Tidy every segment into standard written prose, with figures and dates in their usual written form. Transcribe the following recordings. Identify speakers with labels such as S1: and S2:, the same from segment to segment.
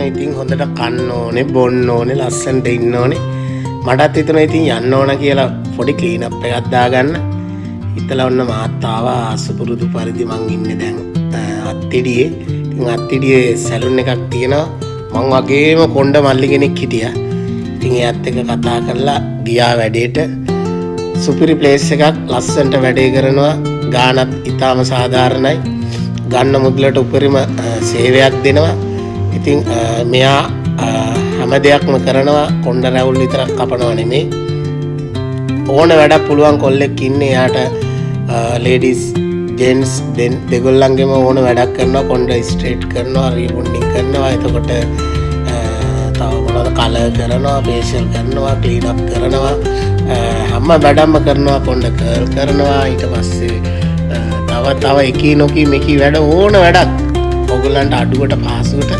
S1: ඉතින් හොඳට කන්න ඕනේ, බොන්න ඕනේ, ලස්සනට ඉන්න ඕනේ. මටත් හිතුණා ඉතින් යන්න ඕන කියලා පොඩි ක්ලීන් අප් එකක් දාගන්න. හිතලා ඔන්න මාත් ආවා සුපුරුදු පරිදි මං ඉන්නේ දැන් අත්තිඩියේ. ඉතින් අත්තිඩියේ සැලුන් එකක් තියෙනවා. මං වගේම කොණ්ඩ මල්ලි කෙනෙක් හිටියා. ඉතින් එයාත් එක්ක කතා කරලා ගියා වැඩේට. සුපිරි ප්ලේස් එකක්, ලස්සනට වැඩේ කරනවා. ගානත් ඉතාම සාධාරණයි. ගන්න මුදලට උපරිම සේවයක් දෙනවා. ඉතින් මෙයා හැම දෙයක්ම කරනවා. කොණ්ඩ රැවුල් විතරක් කපනවා නෙමෙයි. ඕන වැඩක් පුළුවන් කොල්ලෙක් ඉන්නේ. එයාට ලේඩීස් ජෙන්ට්ස් දෙගොල්ලන්ගේම ඕන වැඩක් කරනවා. කොණ්ඩ ස්ට්‍රේට් කරනවා, රීබොන්ඩින් කරනවා. එතකොට තව මොනවද කලර් කරනවා, ෆේෂියල් කරනවා, ක්ලීන් අප් කරනවා. හැම වැඩක්ම කරනවා. කොණ්ඩ කර්ල් කරනවා. ඊට පස්සේ තව එකී නොකී මේකී වැඩ ඕන වැඩක් ඔයගොල්ලන්ට අඩුවට පහසුවට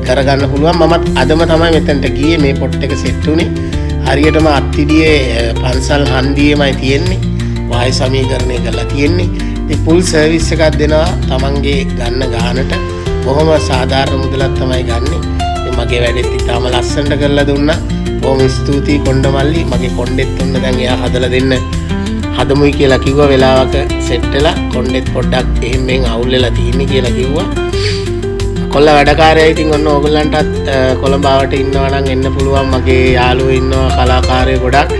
S1: කරගන්න පුළුවන්. මමත් අදම තමයි මෙතනට ගියේ. මේ පොට් එක සෙට් උනේ හරියටම අත්තිඩියේ පන්සල් හන්දියේමයි තියෙන්නේ. වායු සමීකරණය කරලා තියෙන්නේ. ඉතින් ෆුල් සර්විස් එකක් දෙනවා තමන්ගේ ගන්න ගානට. බොහොම සාධාරණ මුදලක් තමයි ගන්නෙ. ඉතින් මගේ වැඩෙත් ඉතාම ලස්සනට කරලා දුන්නා. බොහොම ස්තුතියි කොණ්ඩ මල්ලි. මගේ කොණ්ඩෙත් ඔන්න දැන් එයා හදලා දෙන්න හදමුයි කියලා කිව්වා. වෙලාවක සෙට් වෙලා කොණ්ඩෙත් පොඩ්ඩක් එහෙම මෙන් අවුල් වෙලා තියෙන්නේ කියලා කිව්වා. කොල්ල වැඩකාරයා ඉතින් ඔන්න ඕගොල්ලන්ටත් කොළඹ ආවට ඉන්නවා නම් එන්න පුළුවන්. මගේ යාළුවෝ ඉන්නවා කලාකාරයෝ ගොඩක්.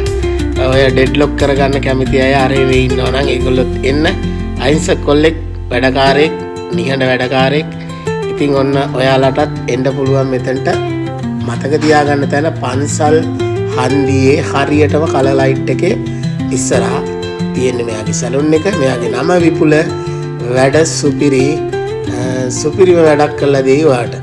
S1: ඔය ඩෙඩ්ලොක් කරගන්න කැමති අය ආරේ වෙයි ඉන්නවා නම් ඒගොල්ලොත් එන්න. අහිංසක කොල්ලෙක්, වැඩකාරයෙක්, නිහඬ වැඩකාරයෙක්. ඉතින් ඔන්න ඔයාලටත් එන්න පුළුවන් මෙතනට. මතක තියාගන්න තැන පන්සල් හන්දියේ හරියටම කලර් ලයිට් එකේ ඉස්සරහා තියෙන්නේ මෙයාගේ සැලුන් එක. මෙයාගේ නම විපුල. වැඩ සුපිරිම වැඩක් කළා දෙයි වාට.